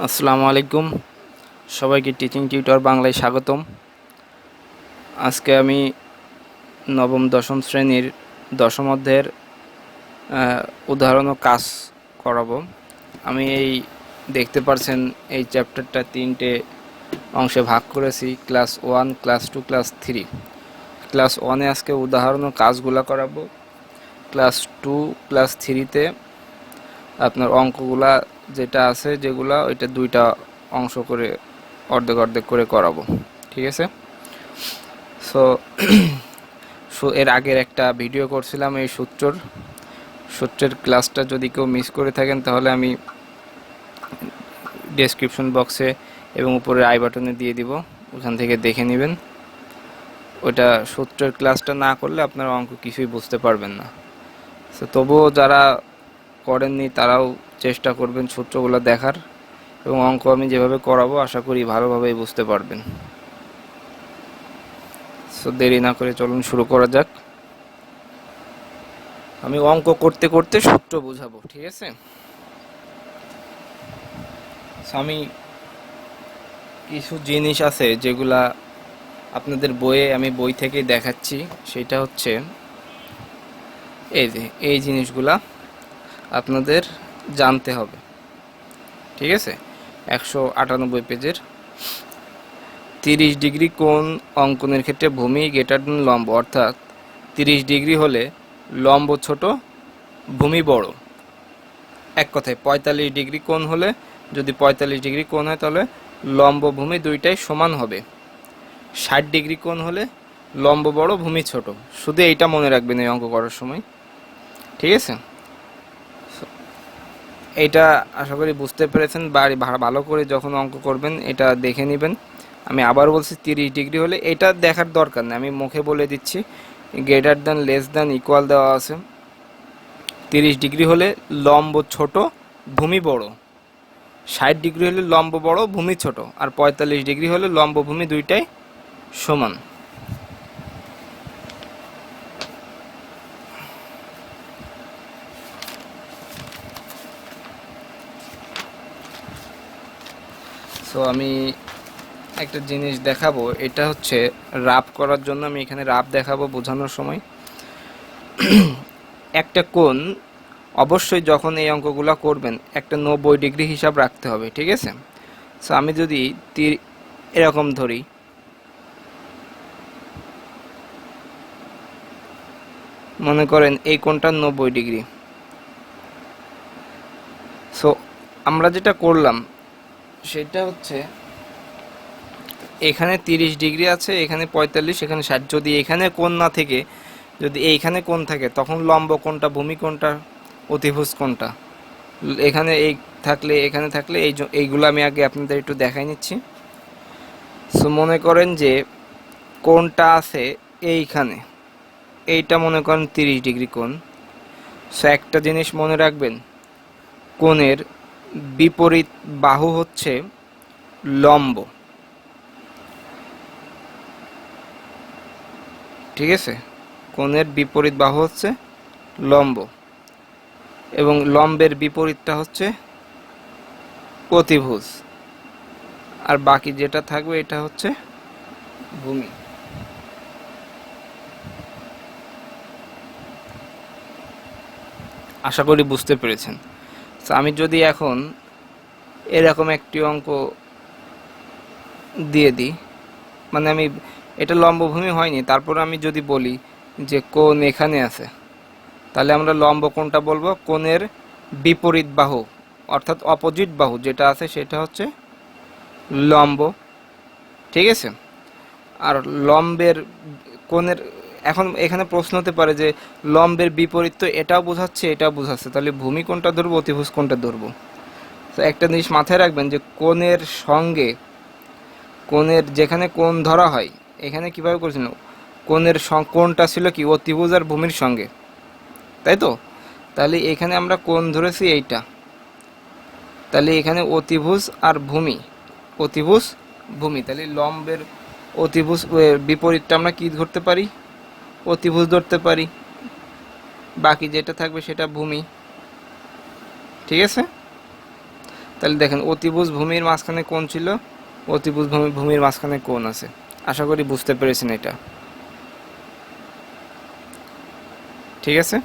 আসসালামু আলাইকুম। সবাইকে টিচিং টিউটর বাংলায় স্বাগতম। আজকে আমি নবম দশম শ্রেণীর দশম অধ্যায়ের উদাহরণ ও কাজ করাবো। আমি দেখতে পারছেন এই চ্যাপ্টারটা 3টে অংশে ভাগ করেছি, ক্লাস 1, ক্লাস 2, ক্লাস 3। ক্লাস 1-এ আজকে উদাহরণ ও কাজগুলা করাবো। ক্লাস 2, ক্লাস 3-তে আপনার অঙ্কগুলা যেটা আছে যেগুলা ওইটা 2টা অংশ করে অর্ধেক অর্ধেক করে করাবো, ঠিক আছে? সো এর আগের একটা ভিডিও করছিলাম এই সূত্রের ক্লাসটা যদি কেউ মিস করে থাকেন তাহলে আমি ডেসক্রিপশন বক্সে এবং উপরে আই বাটনে দিয়ে দিব, ওখান থেকে দেখে নেবেন। ওইটা সূত্রের ক্লাসটা না করলে আপনারা অঙ্ক কিছুই বুঝতে পারবেন না। সো তবুও যারা করেননি তারাও চেষ্টা করবেন সূত্রগুলো দেখার, এবং অঙ্ক আমি যেভাবে করাবো আশা করি ভালোভাবেই বুঝতে পারবেন। সো দেরি না করে চলুন শুরু করা যাক। আমি অঙ্ক করতে করতে সূত্র বোঝাবো, ঠিক আছে? আমি কিছু জিনিস আছে যেগুলা আপনাদের বইয়ে আমি বই থেকেই দেখাচ্ছি, সেটা হচ্ছে এই জিনিসগুলা আপনাদের জানতে হবে, ঠিক আছে? 198 পেজের 30 ডিগ্রি কোণ অঙ্কনের ক্ষেত্রে ভূমি গ্রেটার দেন লম্ব, অর্থাৎ 30 ডিগ্রি হলে লম্ব ছোট, ভূমি বড়। এক কথায় 45 ডিগ্রি কোণ হলে, যদি 45 ডিগ্রি কোণ হয় তাহলে লম্ব ভূমি দুইটাই সমান হবে। 60 ডিগ্রি কোণ হলে লম্ব বড়, ভূমি ছোট। শুধু এইটা মনে রাখবেন এই অঙ্ক করার সময়, ঠিক আছে? এইটা আশা করি বুঝতে পেরেছেন। ভালো করে যখন অঙ্ক করবেন এটা দেখে নেবেন। আমি আবার বলছি 30 ডিগ্রি হলে, এটা দেখার দরকার নেই, আমি মুখে বলে দিচ্ছি। Greater than, less than, equal দেওয়া আছে। 30 ডিগ্রি হলে লম্ব ছোট, ভূমি বড়। 60 ডিগ্রি হলে লম্ব বড়, ভূমি ছোট। আর 45 ডিগ্রি হলে লম্ব ভূমি দুইটাই সমান। সো আমি একটা জিনিস দেখাবো, এটা হচ্ছে রাফ করার জন্য আমি এখানে রাফ দেখাবো বোঝানোর সময়। একটা কোণ অবশ্যই যখন এই অঙ্কগুলো করবেন একটা 90 ডিগ্রি হিসাব রাখতে হবে, ঠিক আছে? সো আমি যদি এরকম ধরি, মনে করেন এই কোণটা 90 ডিগ্রি। সো আমরা যেটা করলাম সেটা হচ্ছে এখানে 30 ডিগ্রি আছে, এখানে 45, এখানে 60। যদি এখানে কোণ না থেকে যদি এইখানে কোণ থাকে তখন লম্ব কোণটা, ভূমি কোণটা, অতিভুজ কোণটা। এখানে এই থাকলে, এখানে থাকলে এইগুলো আমি আগে আপনাদের একটু দেখাই নিচ্ছি। সো মনে করেন যে কোণটা আছে এইখানে, এইটা মনে করেন 30 ডিগ্রি কোণ। সো একটা জিনিস মনে রাখবেন, কোণের বিপরীত বাহু হচ্ছে লম্ব, ঠিক আছে? কোণের বিপরীত বাহু হচ্ছে লম্ব, এবং লম্বের বিপরীতটা হচ্ছে অতিভুজ, আর বাকি যেটা থাকবে এটা হচ্ছে ভূমি। আশা করি বুঝতে পেরেছেন। আমি যদি এখন এরকম একটি অঙ্ক দিয়ে দিই, মানে আমি এটা লম্ব ভূমি হয়নি, তারপর আমি যদি বলি যে কোণ এখানে আছে, তাহলে আমরা লম্ব কোণটা বলবো কোণের বিপরীত বাহু, অর্থাৎ অপোজিট বাহু যেটা আছে সেটা হচ্ছে লম্ব, ঠিক আছে? আর লম্বের কোণের, এখন এখানে প্রশ্ন হতে পারে যে লম্বের বিপরীত তো এটাও বোঝাচ্ছে এটাও বোঝাচ্ছে, তাহলে ভূমি কোণটা ধরবো, অতিভুজ কোণটা ধরবো? তো একটা জিনিস মাথায় রাখবেন যে কোণের সঙ্গে, কোণের যেখানে কোণ ধরা হয় এখানে কিভাবে করেছিল, কোণের কোণটা ছিল কি অতিভুজ আর ভূমির সঙ্গে, তাই তো? তাহলে এখানে আমরা কোণ ধরেছি এইটা, তাহলে এখানে অতিভুজ আর ভূমি, অতিভুজ ভূমি, তাহলে লম্বের অতিভুজ বিপরীতটা আমরা কি ধরতে পারি, অতিভুজ ধরতে পারি। বাকি যেটা থাকবে সেটা ভূমি, ঠিক আছে? তাহলে দেখেন অতিভুজ ভূমির মাঝখানে কোণ ছিল, অতিভুজ ভূমির মাঝখানে কোণ আছে। আশা করি বুঝতে পেরেছেন এটা। ঠিক আছে।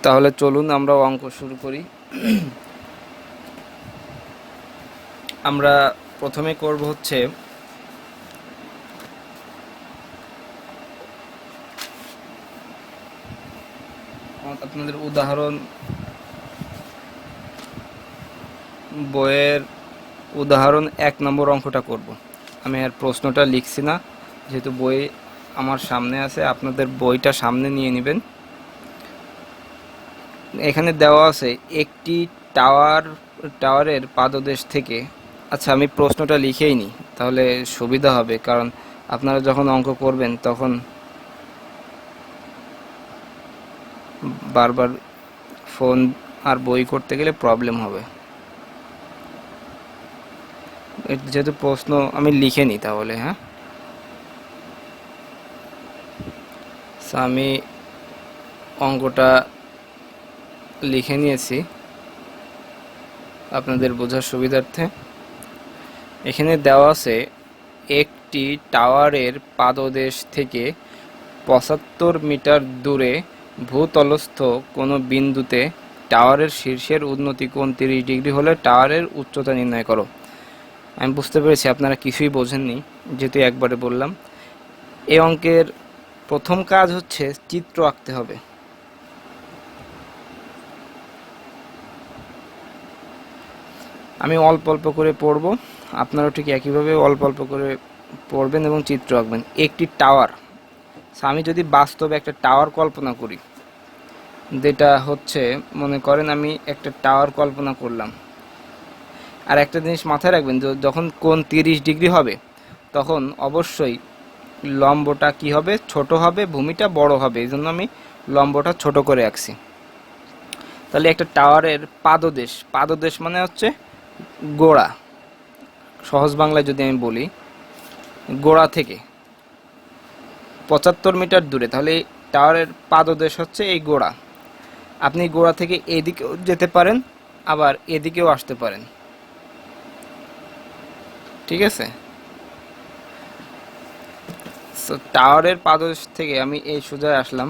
তাহলে চলুন আমরা অঙ্ক শুরু করি। আমরা প্রথমে করব হচ্ছে আপনাদের উদাহরণ বইয়ের উদাহরণ 1 নম্বর অঙ্কটা করব। আমি আর প্রশ্নটা লিখছি না, যেহেতু বই আমার সামনে আছে, আপনাদের বইটা সামনে নিয়ে নেবেন। এখানে দেওয়া আছে একটি টাওয়ারের পাদদেশ থেকে, আচ্ছা আমি প্রশ্নটা লিখেই নিই তাহলে সুবিধা হবে, কারণ আপনারা যখন অঙ্ক করবেন তখন বারবার ফোন আর বই করতে গেলে প্রবলেম হবে। যেহেতু প্রশ্ন আমি লিখে নিই তাহলে, হ্যাঁ আমি অঙ্কটা লিখে নিয়েছি আপনাদের বোঝার সুবিধার্থে। এখানে দেওয়া আছে একটি টাওয়ারের পাদদেশ থেকে 75 মিটার দূরে ভূতলস্থ কোনো বিন্দুতে টাওয়ারের শীর্ষের উন্নতি কোণ 30 ডিগ্রি হলে টাওয়ারের উচ্চতা নির্ণয় করো। আমি বুঝতে পেরেছি আপনারা কিছুই বোঝেননি, যেহেতু একবারে বললাম। এই অঙ্কের প্রথম কাজ হচ্ছে চিত্র আঁকতে হবে। আমি অল্প অল্প করে পড়ব, আপনারাও ঠিক একইভাবে অল্প অল্প করে পড়বেন এবং চিত্র আঁকবেন। একটি টাওয়ার, আমি যদি বাস্তবে একটা টাওয়ার কল্পনা করি, যেটা হচ্ছে মনে করেন আমি একটা টাওয়ার কল্পনা করলাম। আর একটা জিনিস মাথায় রাখবেন, যখন কোণ 30 ডিগ্রি হবে তখন অবশ্যই লম্বটা কি হবে, ছোট হবে, ভূমিটা বড় হবে, এই জন্য আমি লম্বটা ছোট করে আঁকছি। তাহলে একটা টাওয়ারের পাদদেশ মানে হচ্ছে গোড়া, সহজ বাংলায় যদি আমি বলি গোড়া থেকে 75 মিটার দূরে, তাহলে টাওয়ারের পাদদেশ হচ্ছে এই গোড়া। আপনি গোড়া থেকে এদিকেও যেতে পারেন, আবার এদিকেও আসতে পারেন। ঠিক আছে। সো টাওয়ারের পাদদেশ থেকে আমি এই সোজা আসলাম,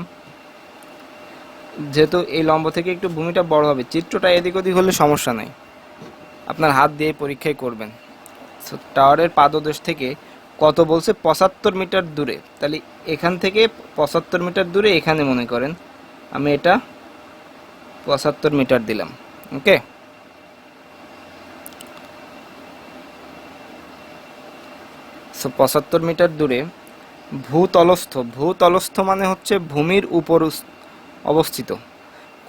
যেহেতু এই লম্ব থেকে একটু ভূমিটা বড় হবে, চিত্রটা এদিক ওদিক হলে সমস্যা নাই, আপনার হাত দিয়ে পরীক্ষায় করবেন। সো টাওয়ারের পাদদেশ থেকে কত বলছে, 75 মিটার দূরে, তাহলে এখান থেকে 75 মিটার দূরে এখানে মনে করেন আমি এটা 75 মিটার দিলাম। ওকে, সো 75 মিটার দূরে ভূতলস্থ মানে হচ্ছে ভূমির উপর অবস্থিত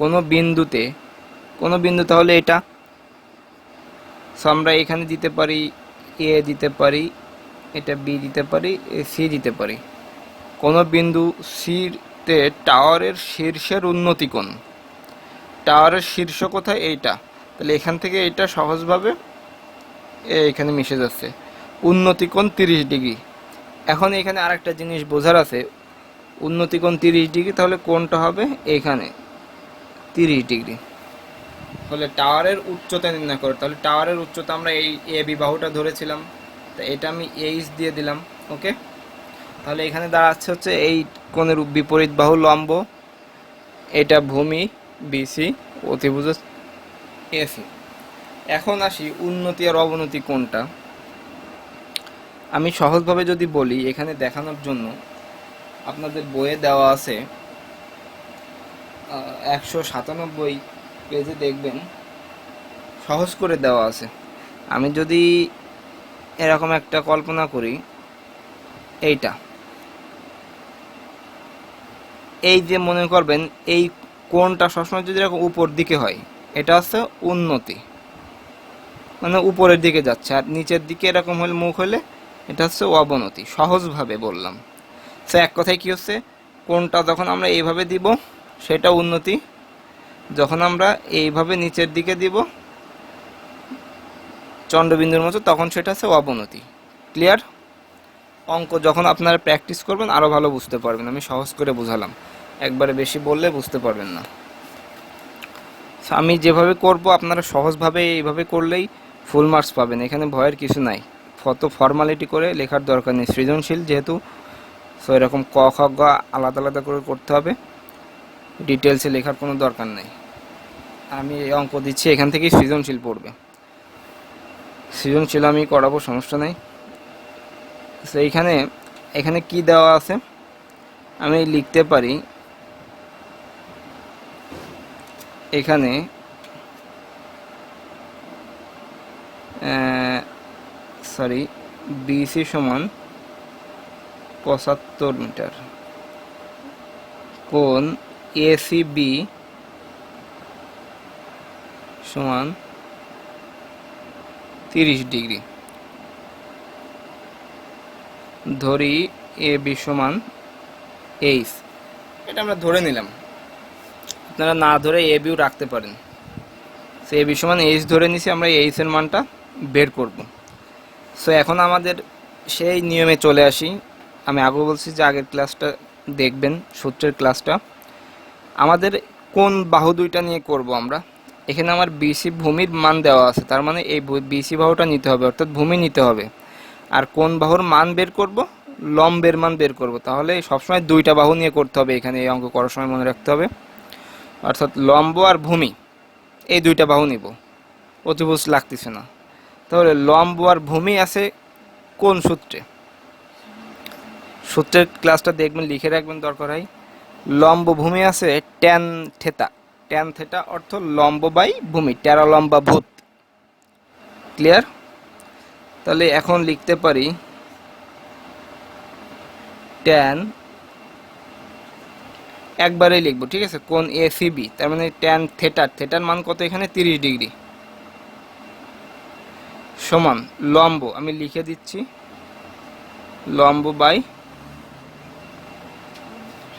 কোনো বিন্দুতে হলে এটা, সো আমরা এখানে দিতে পারি এ, দিতে পারি এটা বি, দিতে পারি সি, দিতে পারি। কোনো বিন্দু সিতে টাওয়ারের শীর্ষের উন্নতি কোণ, টাওয়ারের শীর্ষ কোথায়, এইটা, তাহলে এখান থেকে এটা সহজভাবে এখানে মিশে যাচ্ছে, উন্নতি কোণ 30 ডিগ্রি। এখন এখানে আরেকটা জিনিস বোঝার আছে, উন্নতি কোণ 30 ডিগ্রি, তাহলে কোণটা হবে এখানে 30 ডিগ্রি হলে টাওয়ারের উচ্চতা নির্ণয় করে। তাহলে টাওয়ারের উচ্চতা আমরা এই এ বি বাহুটা ধরেছিলাম, তো এটা আমি এইচ দিয়ে দিলাম। ওকে, তাহলে এখানে দাঁড়াচ্ছে হচ্ছে এই কোণের বিপরীত বাহু লম্ব, এটা ভূমি বিসি, অতিভুজ এসি। এখন আসি উন্নতি আর অবনতি কোণটা। আমি সহজভাবে যদি বলি, এখানে দেখানোর জন্য আপনাদের বইয়ে দেওয়া আছে 197 পেজে দেখবেন সহজ করে দেওয়া আছে। আমি যদি এরকম একটা কল্পনা করি, এই যে মনে করবেন এই কোণটা সবসময় যদি এরকম উপর দিকে হয়, এটা হচ্ছে উন্নতি, মানে উপরের দিকে যাচ্ছে, আর নিচের দিকে এরকম হলে মুখ হলে এটা হচ্ছে অবনতি। সহজভাবে বললাম। সে এক কথায় কি হচ্ছে, কোণটা যখন আমরা এইভাবে দিব সেটা উন্নতি, যখন আমরা এইভাবে নিচের দিকে দিব চন্দ্রবিন্দুর মতো তখন সেটা হচ্ছে অবনতি। ক্লিয়ার? অঙ্ক যখন আপনারা প্র্যাকটিস করবেন আরও ভালো বুঝতে পারবেন, আমি সহজ করে বোঝালাম। একবারে বেশি বললে বুঝতে পারবেন না। আমি যেভাবে করব আপনারা সহজভাবে এইভাবে করলেই ফুল মার্কস পাবেন, এখানে ভয়ের কিছু নাই। কত ফর্মালিটি করে লেখার দরকার নেই, সৃজনশীল যেহেতু, সো এরকম ক খ গ আলাদা আলাদা করে করতে হবে, ডিটেলসে লেখার কোনো দরকার নেই। আমি এই অঙ্ক দিচ্ছি, এখান থেকেই সৃজনশীল পড়বে, সৃজনশীল আমি করাবো, সমস্যা নেই। তো এখানে কি দেওয়া আছে আমি লিখতে পারি, এখানে সরি বিসি সমান 75 মিটার, কোণ এসিবি সমান 30 ডিগ্রি, ধরি এ বি সমান এইচ, এটা আমরা ধরে নিলাম, আপনারা না ধরে এ বিও রাখতে পারেন। সো এ বি সমান এইচ ধরে নিছি, আমরা এইচ এর মানটা বের করব। সো এখন আমাদের সেই নিয়মে চলে আসি, আমি আগে বলছি যে আগের ক্লাসটা দেখবেন, সূত্রের ক্লাসটা। আমাদের কোন বাহু দুইটা নিয়ে করব আমরা, এখানে আমার বিসি ভূমির মান দেওয়া আছে, তার মানে এই বিসি বাহুটা নিতে হবে, অর্থাৎ ভূমি নিতে হবে। আর কোন বাহুর মান বের করব, লম্বের মান বের করব। তাহলে সবসময় দুইটা বাহু নিয়ে করতে হবে, এখানে এই অঙ্ক করার সময় মনে রাখতে হবে, অর্থাৎ লম্ব আর ভূমি এই দুইটা বাহু নিব, অতিভুজ লাগতেছে না। তাহলে লম্ব আর ভূমি আছে কোন সূত্রে, সূত্রের ক্লাসটা দেখবেন, লিখে রাখবেন দরকার হয়। লম্ব ভূমি আছে ট্যান থেটা, ট্যান থেটা অর্থ লম্ব বাই ভূমি, টেরা লম্বা ভূত। ক্লিয়ার? তাহলে এখন লিখতে পারি ট্যান, একবারেই লিখবো, ঠিক আছে, কোণ এসিবি, তার মানে ট্যান থেটা, থেটার মান কত এখানে 30 ডিগ্রি, সমান লম্ব, আমি লিখে দিচ্ছি লম্ব বাই,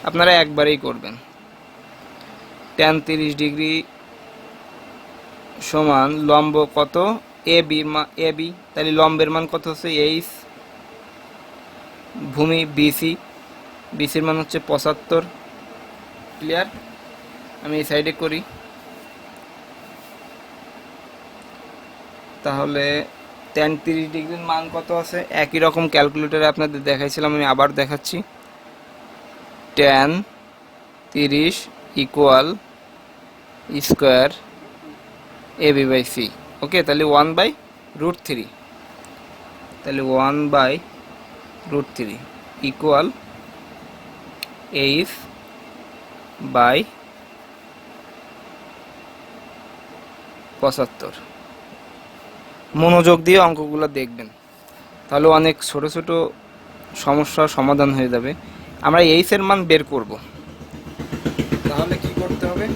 আপনারা একবারেই করবেন, ট্যান 30 ডিগ্রি সমান লম্ব কত এ বি, তাহলে লম্বের মান কত হচ্ছে এইচ, ভূমি বিসির মান হচ্ছে 75। ক্লিয়ার? আমি এই সাইডে করি, তাহলে ট্যান 30 ডিগ্রির মান কত আছে, একই রকম ক্যালকুলেটরে আপনাদের দেখাইছিলাম, আমি আবার দেখাচ্ছি। Tan 30 equal square A B by C, okay, তাহলে 1/√3, তাহলে 1/√3 ইকুয়াল এইচ বাই 75। মনোযোগ দিয়ে অঙ্কগুলো দেখবেন, তাহলে অনেক ছোট ছোট সমস্যার সমাধান হয়ে যাবে। আমরা এইচ এর মান বের করব, তাহলে কি করতে হবে,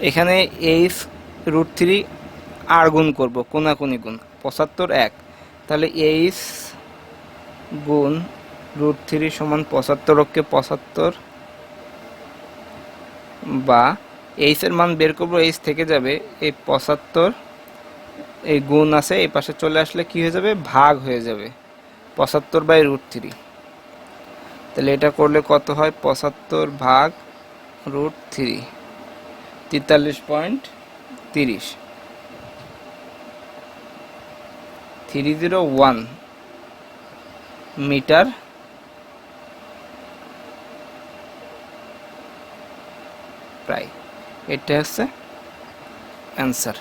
এখানে এইচ√3 আর গুণ করব, কোনাকুনি গুণ, 75 1, তাহলে এইচ গুণ √3 সমান 75, ওকে 75, বা এইচ এর মান বের করবো, এইচ থেকে যাবে এই 75, এই গুণ আছে এই পাশে চলে আসলে কি হয়ে যাবে, ভাগ হয়ে যাবে, 75/√3। তাহলে এটা করলে কত হয়, 75 ভাগ √3, 43.30, 301 মিটার প্রায়। এটা হচ্ছে অ্যান্সার।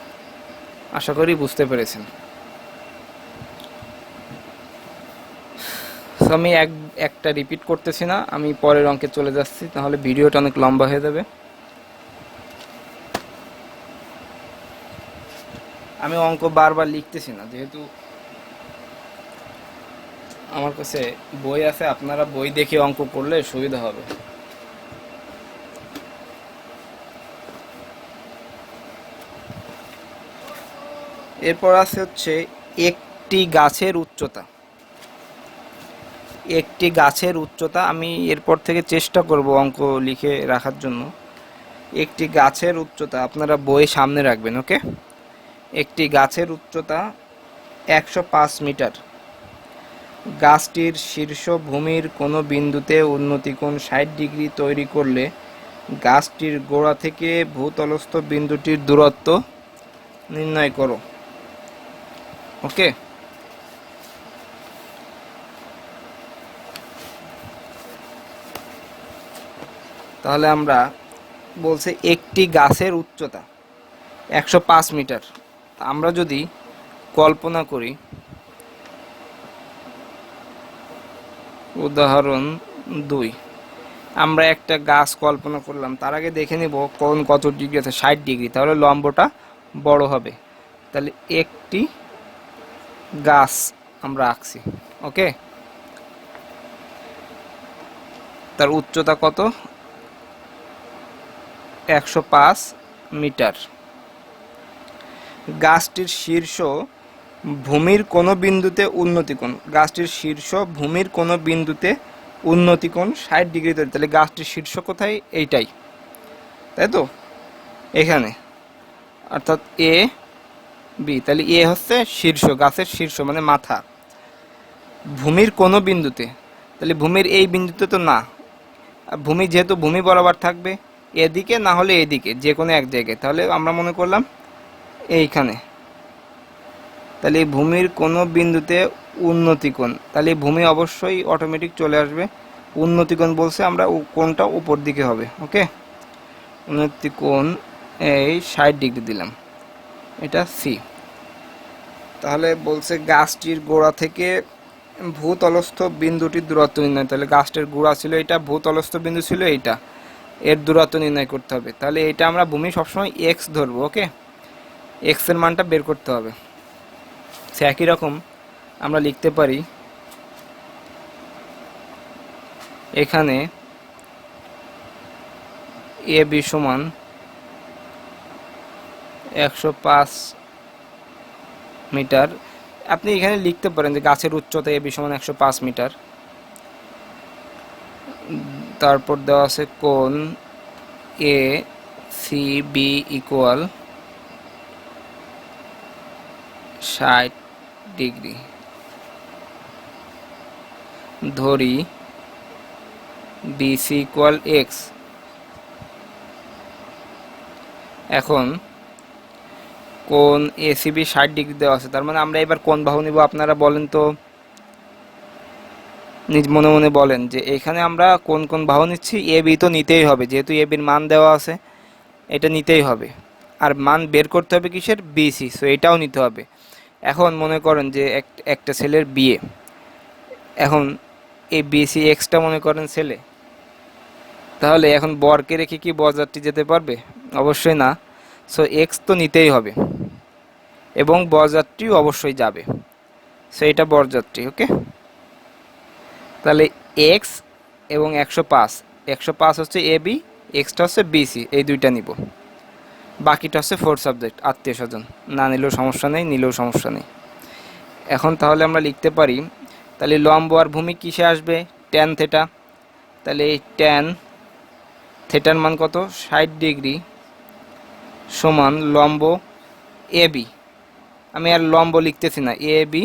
আশা করি বুঝতে পেরেছেন। আমি একটা রিপিট করতেছি না, আমি পরের অঙ্কে চলে যাচ্ছি, তাহলে ভিডিওটা অনেক লম্বা হয়ে যাবে। আমি অঙ্ক বারবার লিখতেছি না, যেহেতু আমার কাছে বই আছে, আপনারা বই দেখে অঙ্ক করলে সুবিধা হবে। এরপর আছে হচ্ছে একটি গাছের উচ্চতা, একটি গাছের উচ্চতা, আমি এরপর থেকে চেষ্টা করব অঙ্ক লিখে রাখার জন্য। একটি গাছের উচ্চতা আপনারা বই সামনে রাখবেন, ওকে। একটি গাছের উচ্চতা 105 মিটার, গাছটির শীর্ষ ভূমির কোনো বিন্দুতে উন্নতি কোণ ৬০ ডিগ্রি তৈরি করলে গাছটির গোড়া থেকে ভূতলস্থ বিন্দুটির দূরত্ব নির্ণয় করো। ওকে, তাহলে আমরা বলছে একটি গাছের উচ্চতা ১০৫ মিটার। আমরা যদি কল্পনা করি, উদাহরণ ২, আমরা একটা গাছ কল্পনা করলাম, তার আগে দেখে নিব কোণ কত ডিগ্রি আছে, ৬০ ডিগ্রি, তাহলে লম্বটা বড় হবে। তাহলে একটি গাছ আমরা আঁকছি। ওকে, তার উচ্চতা কত, ১০৫ মিটার। গাছটির শীর্ষ ভূমির কোনো বিন্দুতে উন্নতি কোণ, গাছটির শীর্ষ ভূমির কোনো বিন্দুতে উন্নতি কোণ ৬০ ডিগ্রি তৈরি। তাহলে গাছটির শীর্ষ কোথায়, এইটাই, তাই তো, এখানে, অর্থাৎ এ বি। তাহলে এ হচ্ছে শীর্ষ, গাছের শীর্ষ মানে মাথা। ভূমির কোনো বিন্দুতে, তাহলে ভূমির এই বিন্দুতে তো না, ভূমি যেহেতু ভূমি বরাবর থাকবে, এদিকে না হলে এদিকে, যে কোনো এক জায়গায়। তাহলে আমরা মনে করলাম এইখানে। তাহলে এই ভূমির কোনো বিন্দুতে উন্নতি কোণ, তাহলে ভূমি অবশ্যই অটোমেটিক চলে আসবে। উন্নতি কোণ বলছে আমরা কোণটা উপর দিকে হবে। ওকে, উন্নতি কোণ এই ৬০ ডিগ্রি দিলাম, এটা সি। তাহলে বলছে গাছটির গোড়া থেকে ভূতলস্থ বিন্দুটির দূরত্ব নির্ণয়। তাহলে গাছটির গোড়া ছিল এটা, ভূতলস্থ বিন্দু ছিল এইটা, এর দূরত্ব নির্ণয় করতে হবে। তাহলে এটা আমরা ভূমি সবসময় এক্স ধরবো। ওকে, এক্স এর মানটা বের করতে হবে। সে একই রকম আমরা লিখতে পারি, এখানে এ বি সমান ১০৫ মিটার। আপনি এখানে লিখতে পারেন যে গাছের উচ্চতা এ বি সমান ১০৫ মিটার। তারপর দেওয়া আছে কোণ A C B equal ৬০ degree. ধরি বিসি ইকুয়াল এক্স। এখন কোণ এসিবি ৬০ ডিগ্রি দেওয়া আছে, তার মানে আমরা এবার কোন বাহু নিব, আপনারা বলেন তো, নিজ মনে মনে বলেন যে এখানে আমরা কোন কোন বাহু নিচ্ছি। এ বি তো নিতেই হবে, যেহেতু এ বির মান দেওয়া আছে, এটা নিতেই হবে। আর মান বের করতে হবে কিসের, বিসি, সো এটাও নিতে হবে। এখন মনে করেন যে একটা ছেলের বিয়ে, এখন এই বিসি এক্সটা মনে করেন ছেলে, তাহলে এখন বরকে রেখে কি বরযাত্রী যেতে পারবে? অবশ্যই না। সো এক্স তো নিতেই হবে এবং বরযাত্রীও অবশ্যই যাবে, সো এটা বরযাত্রী। ওকে, তাহলে এক্স এবং ১০৫, ১০৫ হচ্ছে এ বি, এক্সটা হচ্ছে বিসি, এই দুইটা নিব। বাকিটা হচ্ছে ফোর সাবজেক্ট, আত্মীয় স্বজন, না নিলেও সমস্যা নেই, নিলেও সমস্যা নেই। এখন তাহলে আমরা লিখতে পারি, তাহলে লম্ব আর ভূমি কিসে আসবে, ট্যান থেটা। তাহলে এই ট্যান থেটার মান কত, ৬০ ডিগ্রি সমান লম্ব এ বি, আমি আর লম্ব লিখতেছি না, এ বি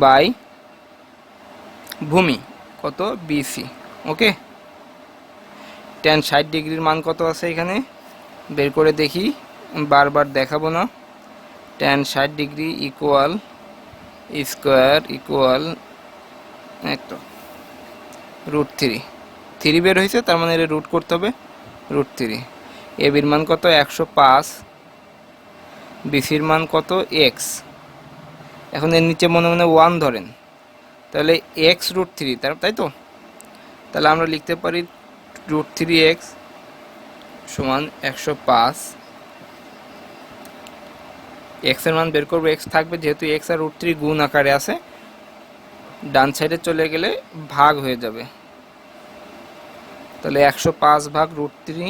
বাই ভূমি কত, বিসি। ওকে, ট্যান ৬০ ডিগ্রির মান কত আছে এখানে, বের করে দেখি, বারবার দেখাবো না। Tan ৬০ degree equal square equal একটা √3, 3 বের হয়েছে, তার মানে এটা রুট করতে হবে, √3। এ বির মান কত, ১০৫, বিসির মান কত, এক্স। এখন এর নিচে মনে মনে 1 ধরেন, তাহলে এক্স √3, তাই তো। তাহলে আমরা লিখতে পারি √3x সমান ১০৫। এক্স এর মান বের করবো, এক্স থাকবে, যেহেতু এক্স আর √3 গুণ আকারে আছে, ডান সাইডে চলে গেলে ভাগ হয়ে যাবে। তাহলে ১০৫ ভাগ √3,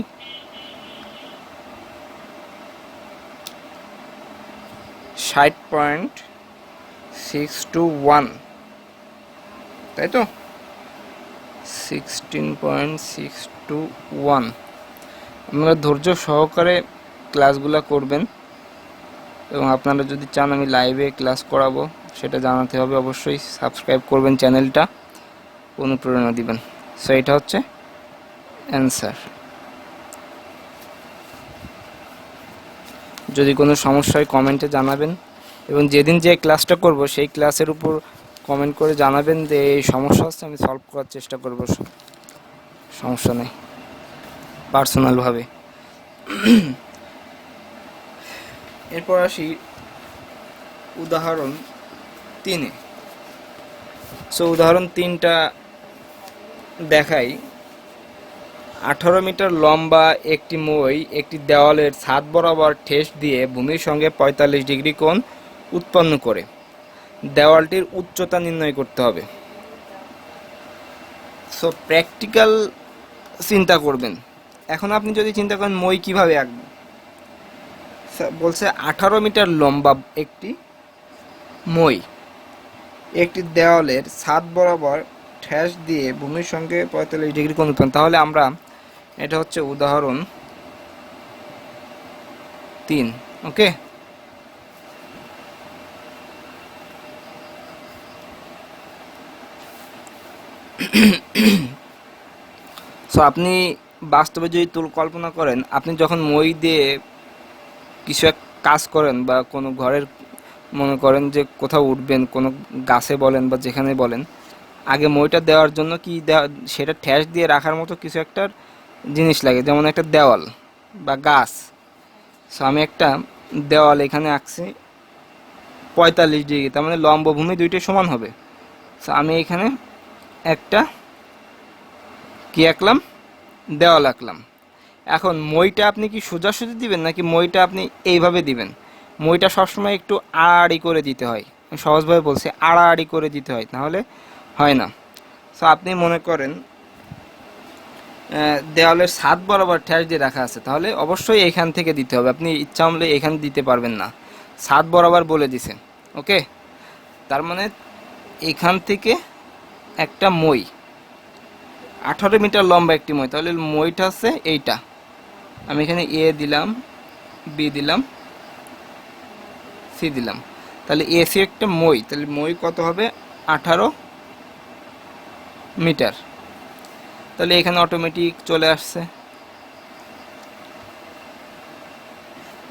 60.621, তাই তো, 16.621। আপনারা ধৈর্য সহকারে ক্লাসগুলো করবেন এবং আপনারা যদি চান আমি লাইভে ক্লাস করাবো, সেটা জানাতে হবে। অবশ্যই সাবস্ক্রাইব করবেন চ্যানেলটা, অনুপ্রেরণা দিবেন। সো এটা হচ্ছে অ্যান্সার। যদি কোনো সমস্যা হয় কমেন্টে জানাবেন, এবং যেদিন যে ক্লাসটা করব সেই ক্লাসের উপর কমেন্ট করে জানাবেন যে এই সমস্যা হচ্ছে, আমি সলভ করার চেষ্টা করব, সমস্যা নেই, পার্সোনালভাবে। এরপর আসি উদাহরণ 3-এ। সো উদাহরণ 3টা দেখাই। 18 মিটার লম্বা একটি মই একটি দেওয়ালের ছাদ বরাবর ঠেস দিয়ে ভূমির সঙ্গে 45 ডিগ্রি কোণ উৎপন্ন করে। দেওয়ালটির উচ্চতা নির্ণয় করতে হবে। সো প্র্যাকটিক্যাল চিন্তা করবেন। এখন আপনি যদি চিন্তা করেন মই কিভাবে আঁকবেন, বলছে 18 মিটার লম্বা একটি মই একটি দেওয়ালের ছাদ বরাবর ঠেস দিয়ে ভূমির সঙ্গে 45 ডিগ্রি কোণ উৎপন্ন। তাহলে আমরা, এটা হচ্ছে উদাহরণ 3। ওকে, সো আপনি বাস্তবে যদি কল্পনা করেন, আপনি যখন মই দিয়ে কিছু এক কাজ করেন বা কোনো ঘরের, মনে করেন যে কোথাও উঠবেন, কোনো গাছে বলেন বা যেখানে বলেন, আগে মইটা দেওয়ার জন্য কি সেটা ঠ্যাস দিয়ে রাখার মতো কিছু একটা জিনিস লাগে, যেমন একটা দেওয়াল বা গাছ। সো আমি একটা দেওয়াল এখানে আঁকছি 45 ডিগ্রি, তার মানে লম্ব ভূমি দুইটাই সমান হবে। সো আমি এখানে একটা কি আঁকলাম, দেওয়াল আঁকলাম। এখন মইটা আপনি কি সোজাসুজি দিবেন নাকি মইটা আপনি এইভাবে দিবেন? মইটা সবসময় একটু আড়াআড়ি করে দিতে হয়, সহজভাবে বলছি, আড়াআড়ি করে দিতে হয়, তাহলে হয় না। সো আপনি মনে করেন দেওয়ালের ছাদ বরাবর ঠেস দিয়ে রাখা আছে, তাহলে অবশ্যই এইখান থেকে দিতে হবে। আপনি ইচ্ছা হলে এখানে দিতে পারবেন না, ছাদ বরাবর বলে দিছে। ওকে, তার মানে এখান থেকে একটা মই 18 মিটার লম্বা একটি মই, তাহলে মইটা আছে এইটা। আমি এখানে এ দিলাম, বি দিলাম, সি দিলাম, তাহলে এসি একটা মই, তাহলে মই কত হবে 18 মিটার। তাহলে এখানে অটোমেটিক চলে আসছে।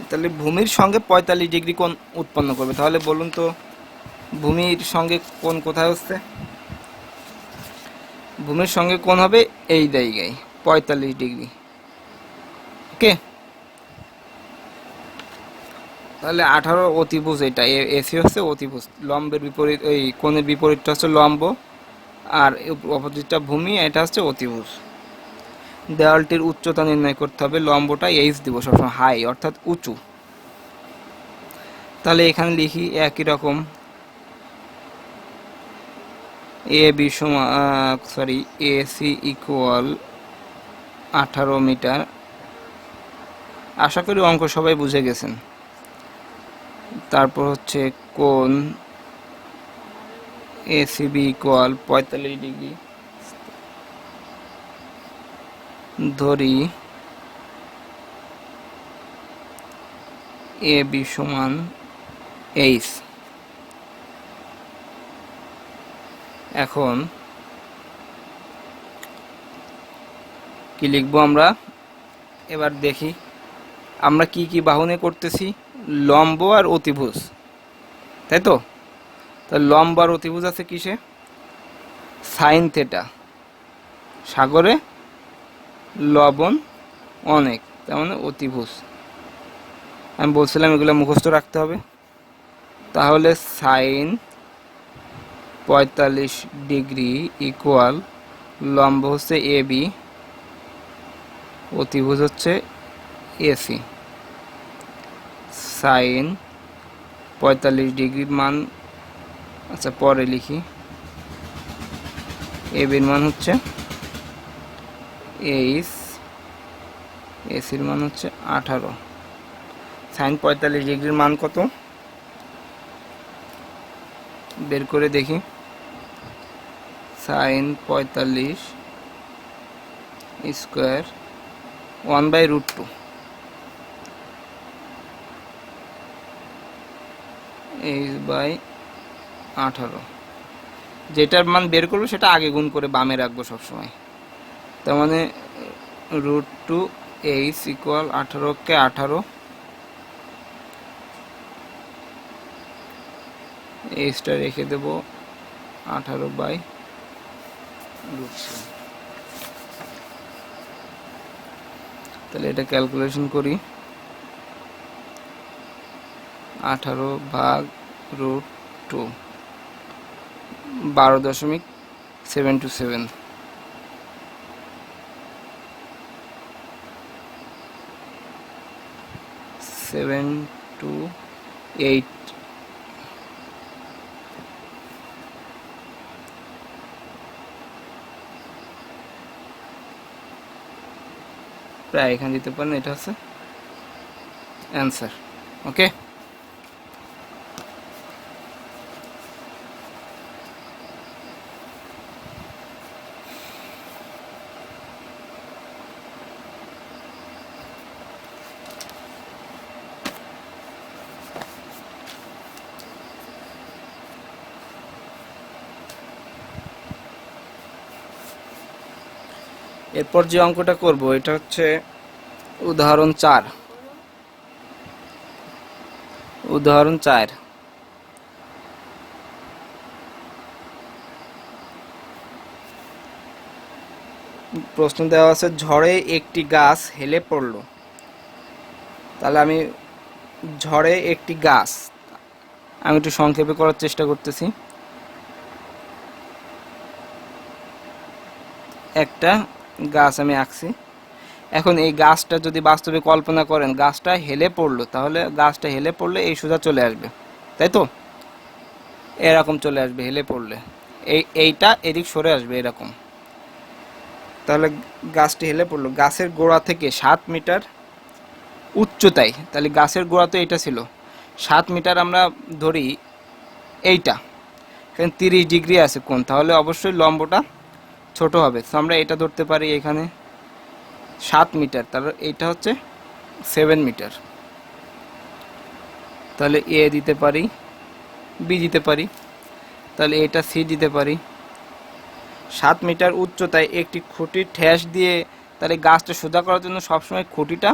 তাহলে ভূমির সঙ্গে 45 ডিগ্রি কোণ উৎপন্ন করবে। তাহলে বলুন তো ভূমির সঙ্গে কোণ কোথায় হচ্ছে? ভূমির সঙ্গে কোণ হবে এই জায়গায় 45 ডিগ্রি। ওকে, তাহলে 18 অতিভুজ, এটা এসি হচ্ছে অতিভুজ, লম্বের বিপরীত, ওই কোণের বিপরীতটা হচ্ছে লম্ব, আর অপোজিটটা ভূমি, এটা হচ্ছে অতিভুজ। দেওয়ালটির উচ্চতা নির্ণয় করতে হবে, লম্বটা এইচ দিব সবসময়, হাই অর্থাৎ উঁচু। তাহলে এখানে লিখি একই রকম, এ বি সমান এসি ইকুয়াল 18 মিটার। আশা করি অঙ্ক সবাই বুঝে গেছেন। তারপর হচ্ছে কোণ এসিবি ইকুয়াল 45 ডিগ্রি ধরি, এ বি সমান এইচ। এখন কি লিখবো আমরা? এবার দেখি আমরা কি কি বাহু নিয়ে করতেছি, লম্ব আর অতিভুজ, তাই তো? তাহলে লম্ব আর অতিভুজ আছে কিসে? সাইন থেটা, সাগরে লবণ অনেক, তার মানে অতিভুজ। আমি বলছিলাম এগুলো মুখস্থ রাখতে হবে। তাহলে সাইন 45 ডিগ্রি ইকুয়াল, লম্ব হচ্ছে এ বি, অতিভুজ হচ্ছে এসি। সাইন 45 ডিগ্রির মান, আচ্ছা পরে লিখি, এ বির মান হচ্ছে এইচ, এসির মান হচ্ছে 18। সাইন 45 ডিগ্রির মান কত বের করে দেখি। সাইন 45 স্কোয়ার 1/√2, এইচ বাই 18, যেটার মান বের করবো সেটা আগে গুণ করে বামে রাখবো সবসময়। তার মানে √2h ইকুয়াল 18কে 18, এইচটা রেখে দেব 18/√2। তাহলে এটা ক্যালকুলেশন করি, 18/√2 12.727। প্রায় এখানে দিতে পারেন, এটা হচ্ছে অ্যান্সার। ওকে, এরপর যে অঙ্কটা করব এটা হচ্ছে উদাহরণ 4। উদাহরণ 4, প্রশ্ন দেওয়া আছে ঝড়ে একটি গাছ হেলে পড়ল। তাহলে আমি ঝড়ে একটি গাছ, আমি একটু সংক্ষেপে করার চেষ্টা করতেছি। একটা গাছ আমি আঁকছি। এখন এই গাছটা যদি বাস্তবে কল্পনা করেন, গাছটা হেলে পড়লো, তাহলে গাছটা হেলে পড়লে এই সোজা চলে আসবে, তাই তো? এরকম চলে আসবে হেলে পড়লে, এইটা এদিক সরে আসবে এরকম। তাহলে গাছটি হেলে পড়লো, গাছের গোড়া থেকে 7 মিটার উচ্চতায়, তাহলে গাছের গোড়া তো এটা ছিল 7 মিটার, আমরা ধরি এইটা, এখানে 30 ডিগ্রি আছে কোণ, তাহলে অবশ্যই লম্বটা ছোট হবে। তো আমরা এটা ধরতে পারি, এখানে 7 মিটার, তাহলে এইটা হচ্ছে 7 মিটার। তাহলে এ দিতে পারি, বি দিতে পারি, তাহলে এটা সি দিতে পারি। 7 মিটার উচ্চতায় একটি খুঁটির ঠ্যাস দিয়ে, তাহলে গাছটা সোজা করার জন্য সবসময় খুঁটিটা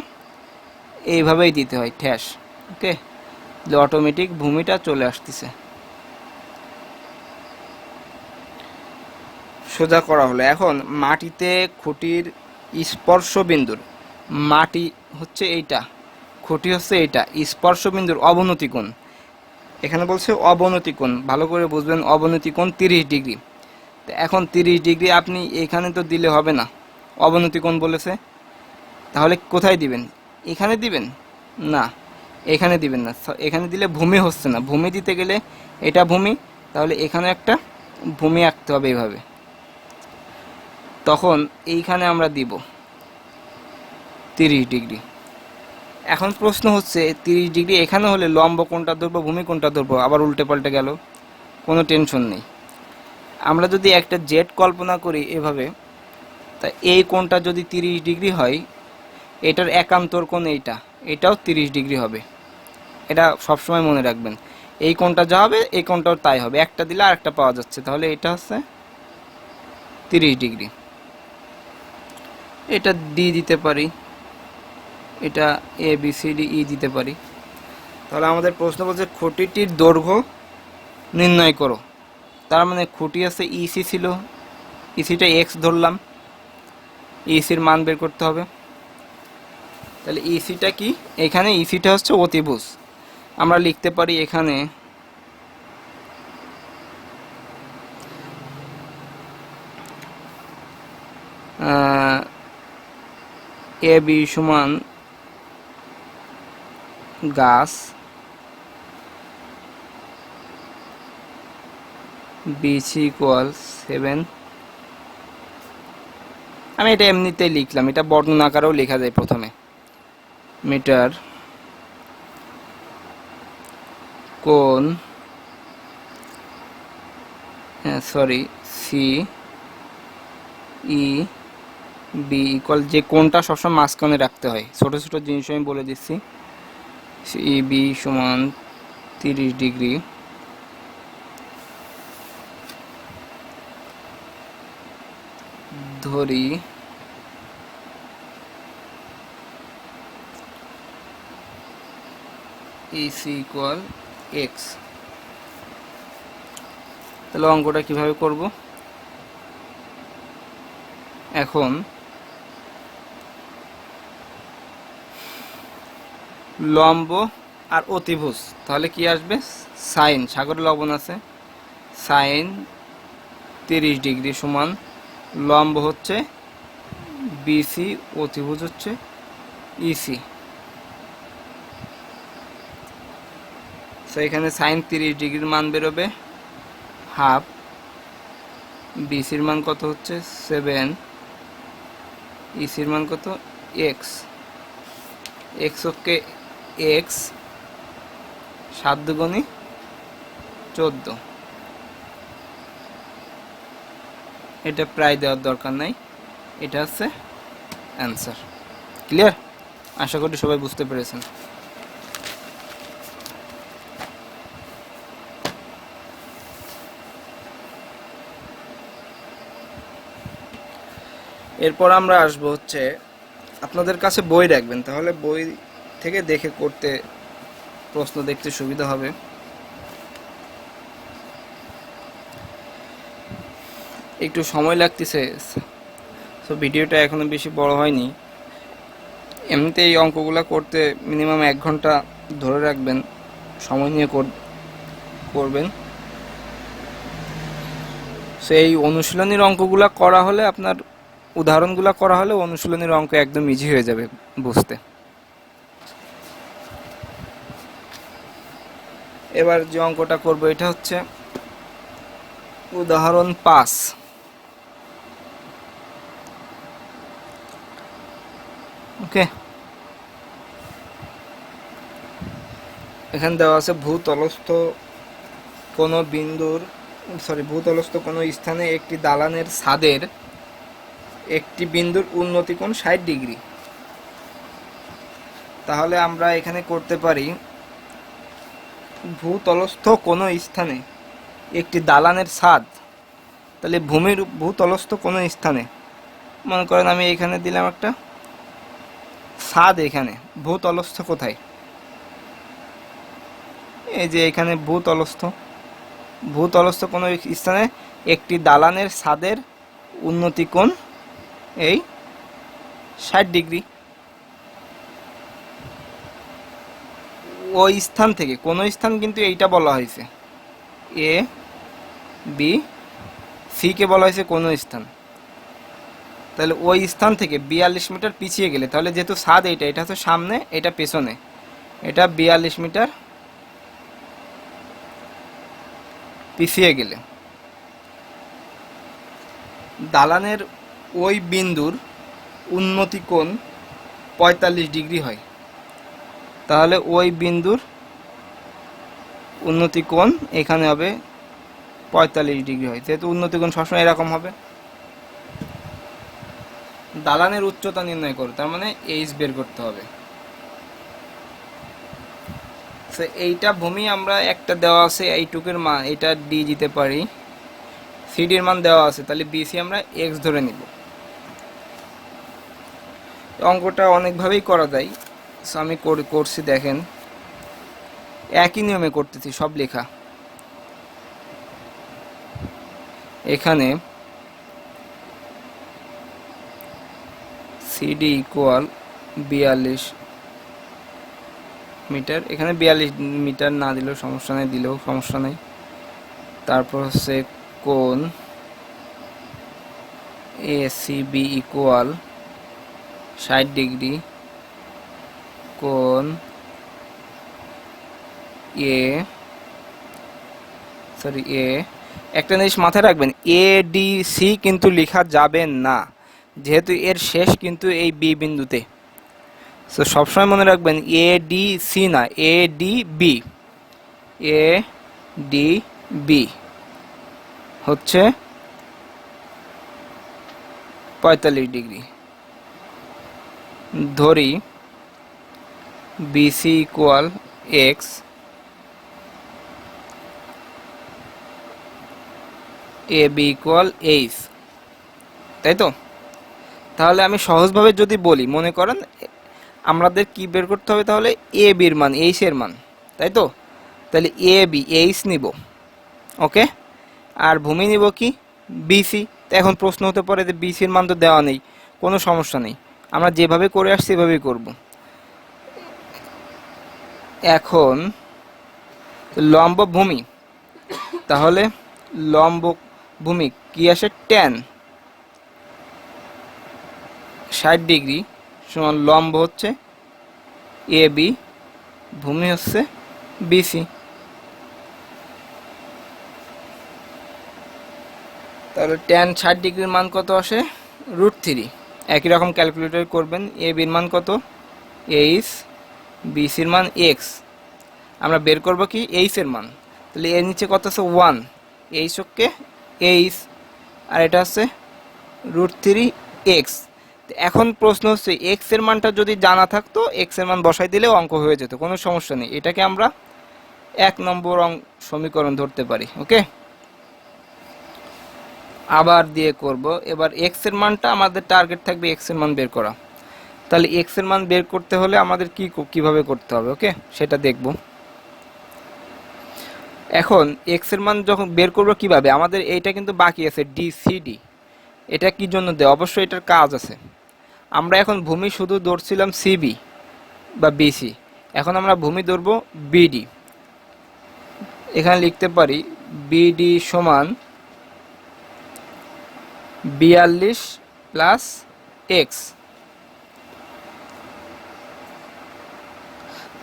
এইভাবেই দিতে হয়, ঠ্যাস। ওকে, অটোমেটিক ভূমিটা চলে আসতেছে, সোজা করা হলো। এখন মাটিতে খুঁটির স্পর্শ বিন্দুর, মাটি হচ্ছে এইটা, খুঁটি হচ্ছে এইটা, স্পর্শ বিন্দুর অবনতি কোণ, এখানে বলছে অবনতি কোণ, ভালো করে বুঝবেন, অবনতি কোণ 30 ডিগ্রি। তো এখন 30 ডিগ্রি আপনি এখানে তো দিলে হবে না, অবনতি কোণ বলেছে, তাহলে কোথায় দিবেন? এখানে দিবেন না, এখানে দিবেন না, এখানে দিলে ভূমি হচ্ছে না, ভূমি দিতে গেলে এটা ভূমি, তাহলে এখানে একটা ভূমি আঁকতে হবে এইভাবে, তখন এইখানে আমরা দিব 30 ডিগ্রি। এখন প্রশ্ন হচ্ছে 30 ডিগ্রি এখানে হলে লম্ব কোণটা ধরবো, ভূমি কোণটা ধরবো, আবার উল্টে পাল্টে গেল, কোনো টেনশন নেই। আমরা যদি একটা জেড কল্পনা করি এভাবে, তা এই কোণটা যদি 30 ডিগ্রি হয়, এটার একান্তর কোণ এইটা, এটাও 30 ডিগ্রি হবে, এটা সবসময় মনে রাখবেন। এই কোণটা যা হবে এই কোণটাও তাই হবে, একটা দিলে আর একটা পাওয়া যাচ্ছে, তাহলে এটা হচ্ছে 30 ডিগ্রি। এটা ডি দিতে পারি, এটা A B C D E দিতে পারি। তাহলে আমাদের প্রশ্ন বলছে খুঁটিটির দৈর্ঘ্য নির্ণয় করো। তার মানে খুঁটি আছে ইসি ছিল, ইসিটা এক্স ধরলাম, ইসির মান বের করতে হবে। তাহলে ইসিটা কি? এখানে ইসিটা হচ্ছে অতিভুজ, আমরা লিখতে পারি এখানে এ বি সমান গাছ, বিসি ইকুয়াল 7। আমি এটা এমনিতেই লিখলাম, এটা বর্ণনা আকারেও লেখা যায় প্রথমে, মিটার কোণ, sorry C E B equal, যে কোণটা সবসময় মাঝখানে রাখতে হয়, ছোট ছোট জিনিস আমি বলে দিচ্ছি, সি বি সমান 30 ডিগ্রি ধরি ইসি ইকুয়াল এক্স। তাহলে অঙ্কটা কিভাবে করব? এখন লম্ব আর অতিভুজ, তাহলে কি আসবে? সাইন, সাগরে লবণ আছে, সাইন 30 ডিগ্রি সমান লম্ব হচ্ছে বিসি, অতিভুজ হচ্ছে ইসি। তো এখানে সাইন 30 ডিগ্রির মান বেরোবে হাফ, বিসির মান কত হচ্ছে 7, ইসির মান কত এক্স। এক্স ওকে এক্স, 7 দুগুণে 14। এটা প্রায় দেওয়ার দরকার নাই, এটা হচ্ছে অ্যান্সার। ক্লিয়ার? আশা করি সবাই বুঝতে পেরেছেন। এরপর আমরা আসবো হচ্ছে, আপনাদের কাছে বই রাখবেন, তাহলে বই থেকে দেখে করতে প্রশ্ন দেখতে সুবিধা হবে। একটু সময় লাগতেছে, তো ভিডিওটা এখনো বেশি বড় হয়নি। এমনিতে এই অঙ্কগুলো করতে মিনিমাম 1 ঘন্টা ধরে রাখবেন, সময় নিয়ে করবেন। সেই অনুশীলনীর অঙ্কগুলো করা হলে, আপনার উদাহরণগুলো করা হলে অনুশীলনীর অঙ্ক একদম ইজি হয়ে যাবে বুঝতে। এবার যে অঙ্কটা করব এটা হচ্ছে উদাহরণ 5। ওকে, এখানে দেওয়া আছে ভূতলস্থ কোনো স্থানে একটি দালানের ছাদের একটি বিন্দুর উন্নতি কোণ 60 ডিগ্রি। তাহলে আমরা এখানে করতে পারি ভূতলস্থ কোনো স্থানে একটি দালানের ছাদ, তাহলে ভূমির ভূতলস্থ কোনো স্থানে, মনে করেন আমি এখানে দিলাম একটা ছাদ, এখানে ভূতলস্থ কোথায়? এই যে এখানে ভূতলস্থ কোনো স্থানে একটি দালানের ছাদের উন্নতি কোণ এই 60 ডিগ্রি। ওই স্থান থেকে, কোন স্থান কিন্তু এইটা বলা হয়েছে, এ বি সি কে বলা হয়েছে কোন স্থান। তাহলে ওই স্থান থেকে 42 মিটার পিছিয়ে গেলে, তাহলে যেহেতু ছাদ এটা হচ্ছে সামনে, এটা পেছনে, এটা 42 মিটার পিছিয়ে গেলে দালানের ওই বিন্দুর উন্নতি কোণ 45 ডিগ্রি হয়। তাহলে ওই বিন্দুর উন্নতি কোণ এখানে হবে 45 ডিগ্রি হয়, যেহেতু উন্নতি কোণ সবসময় এরকম হবে। দালানের উচ্চতা নির্ণয় করো, তার মানে এইচ বের করতে হবে। এইটা ভূমি আমরা একটা দেওয়া আছে এইটুকের মান, এটা ডি দিতে পারি, সিডির মান দেওয়া আছে, তাহলে বিসি আমরা এক্স ধরে নিব। অঙ্কটা অনেকভাবেই করা যায়, আমি করছি, দেখেন একই নিয়মে করতেছি, সব লেখা। এখানে সিডি ইকুয়াল 42 মিটার, এখানে 42 মিটার না দিলেও সমস্যা নেই, দিলেও সমস্যা নেই। তারপর হচ্ছে কোণ এসিবি ইকুয়াল 60 ডিগ্রি, কোণ এ একটা জিনিস মাথায় রাখবেন, এ ডি সি কিন্তু লেখা যাবে না, যেহেতু এর শেষ কিন্তু এই বি বিন্দুতে। তো সবসময় মনে রাখবেন এ ডি সি না, A D B. A D B হচ্ছে 45 ডিগ্রি। ধরি BC equal x, A B equal h, তাই তো? তাহলে আমি সহজভাবে যদি বলি, মনে করেন আমাদের কি বের করতে হবে, তাহলে এ বির মান, এইচ এর মান, তাই তো? তাহলে এ বি, এইচ নিব, ওকে, আর ভূমি নিব কি, বিসি। তো এখন প্রশ্ন হতে পারে যে বিসির মান তো দেওয়া নেই, কোনো সমস্যা নেই, আমরা যেভাবে করে আসছি সেভাবেই করব। এখন লম্ব ভূমি, তাহলে লম্ব ভূমি কি আসে, ট্যান 60 ডিগ্রি সমান লম্ব হচ্ছে এ বি, ভূমি হচ্ছে বিসি। তাহলে ট্যান 60 ডিগ্রির মান কত আসে, √3। একই রকম ক্যালকুলেটর করবেন, এ বির মান কত, এইচ, বিসির মান এক্স, আমরা বের করব কি, এইচ এর মান। তাহলে এর নিচে কত আছে, 1, এইচ ওকে এইচ, আর এটা হচ্ছে √3x। এখন প্রশ্ন হচ্ছে এক্স এর মানটা যদি জানা থাকতো, এক্স এর মান বসাই দিলে অঙ্ক হয়ে যেত, কোনো সমস্যা নেই। এটাকে আমরা 1 নম্বর সমীকরণ ধরতে পারি, ওকে। আবার দিয়ে করব, এবার এক্স এর মানটা আমাদের টার্গেট থাকবে এক্স এর মান বের করা। তাহলে এক্স এর মান বের করতে হলে আমাদের কিভাবে করতে হবে, ওকে, সেটা দেখব। এখন এক্স এর মান যখন বের করব কিভাবে, আমাদের এইটা কিন্তু বাকি আছে ডিসিডি, এটা কি জন্য দেয়, অবশ্যই এটার কাজ আছে। আমরা এখন ভূমি শুধু ধরছিলাম সিবি বা বিসি, এখন আমরা ভূমি ধরব বিডি। এখানে লিখতে পারি বিডি সমান 42 প্লাস এক্স।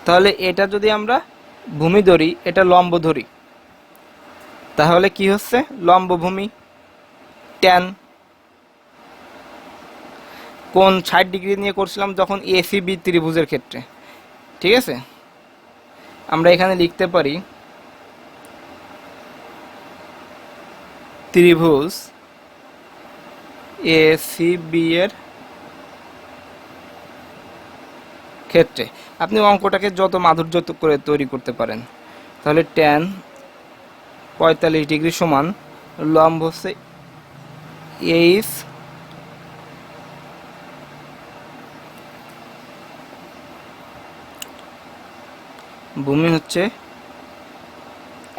তাহলে এটা যদি আমরা ভূমি ধরি, এটা লম্ব ধরি, তাহলে কি হচ্ছে, লম্ব ভূমি ট্যান কোন 60 ডিগ্রি নিয়ে করছিলাম যখন এসিবি ত্রিভুজের ক্ষেত্রে, ঠিক আছে। আমরা এখানে লিখতে পারি ত্রিভুজ এসিবি এর ক্ষেত্রে আপনি অঙ্কটাকে যত মাধুর্য করে তৈরি করতে পারেন। তাহলে ট্যান 45 ডিগ্রি সমান লম্ব হচ্ছে এইচ, ভূমি হচ্ছে,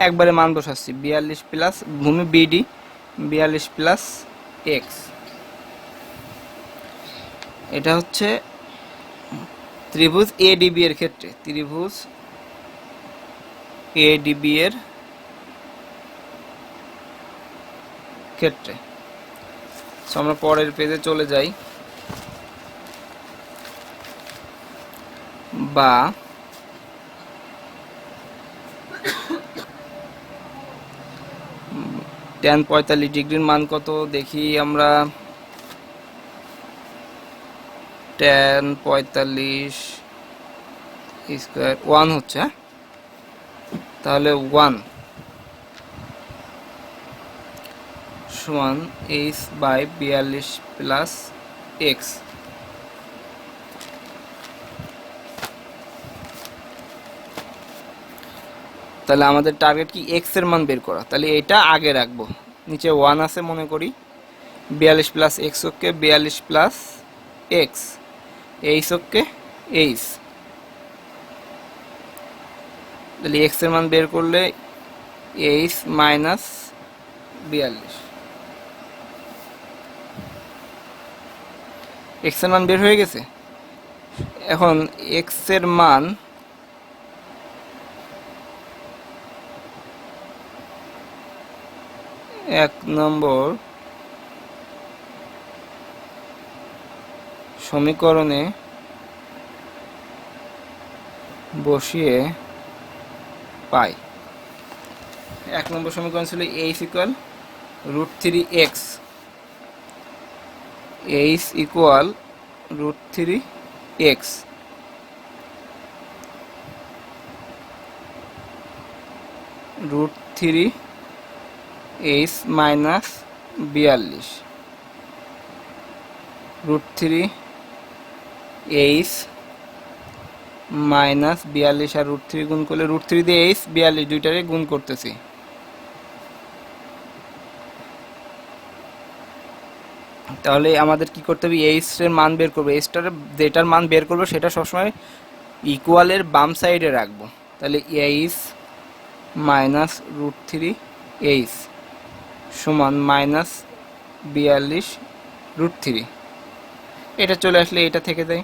একবারে মান বসাচ্ছি 42 প্লাস ভূমি বিডি 42 প্লাস এক্স। এটা হচ্ছে ত্রিভুজ এডিবি এর ক্ষেত্রে, ত্রিভুজ এডিবি এর ক্ষেত্রে। আমরা পরের পেজে চলে যাই। বা ট্যান 45 ডিগ্রির মান কত দেখি আমরা, ট্যান 45 স্কোয়ার 1 হচ্ছে, তাহলে 1 সমান এইচ বাই 42 প্লাস এক্স। তাহলে আমাদের টার্গেট কি, এক্স এর মান বের করা। তাহলে এটা আগে রাখবো, নিচে 1 আছে মনে করি, 42 প্লাস এক্স ওকে 42 প্লাস এক্স, এইচ ওকে এইচ। তাহলে এক্স এর মান বের করলে এইচ মাইনাস 42, এক্স এর মান বের হয়ে গেছে। এখন এক্স এর মান এক নম্বর সমীকরণে বসিয়ে পাই। 1 নম্বর সমীকরণ ছিল H equal √3x, H equal √3x, √3h minus 42, √3h minus 42 আর √3 গুণ করলে √3 দিয়ে h 42 দুইটারে গুণ করতেছি। তাহলে আমাদের কি করতে হবে, এইচ এর মান বের করবো, এইচটার যেটার মান বের করবো সেটা সবসময় ইকুয়ালের বাম সাইডে রাখবো। তাহলে h minus root three h সমান মাইনাস 42√3। এটা চলে আসলে এটা থেকে যায়।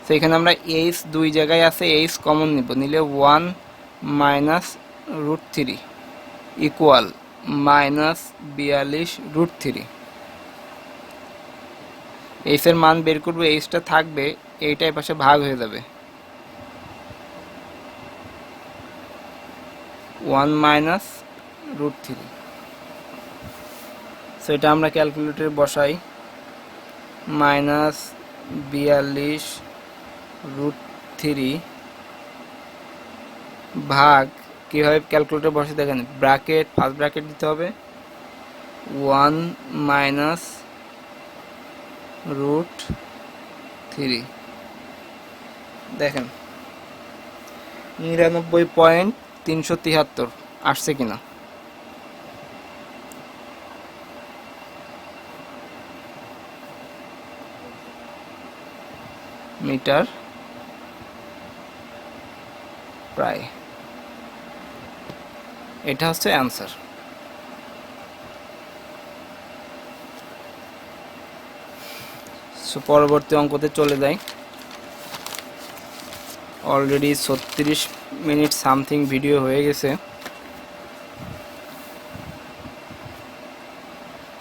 তো এখানে আমরা এইচ দুই জায়গায় আছে, এইচ কমন নিব, নিলে 1 minus root three equal minus 42√3। এইচের মান বের করবো, এইচটা থাকবে এইটাই পাশে ভাগ হয়ে যাবে, 1 মাইনাস রুট থ্রি। সো এটা আমরা ক্যালকুলেটরে বসাই, মাইনাস 42√3 ভাগ, কীভাবে ক্যালকুলেটর বসে দেখেন, ব্র্যাকেট ফার্স্ট ব্র্যাকেট দিতে হবে, 1 মাইনাস রুট থ্রি, দেখেন 99.373 আসছে কিনা। মিটার প্রায়, এটা হচ্ছে অ্যান্সার। সো পরবর্তী অঙ্কতে চলে যাই। অলরেডি 36 মিনিট সামথিং ভিডিও হয়ে গেছে।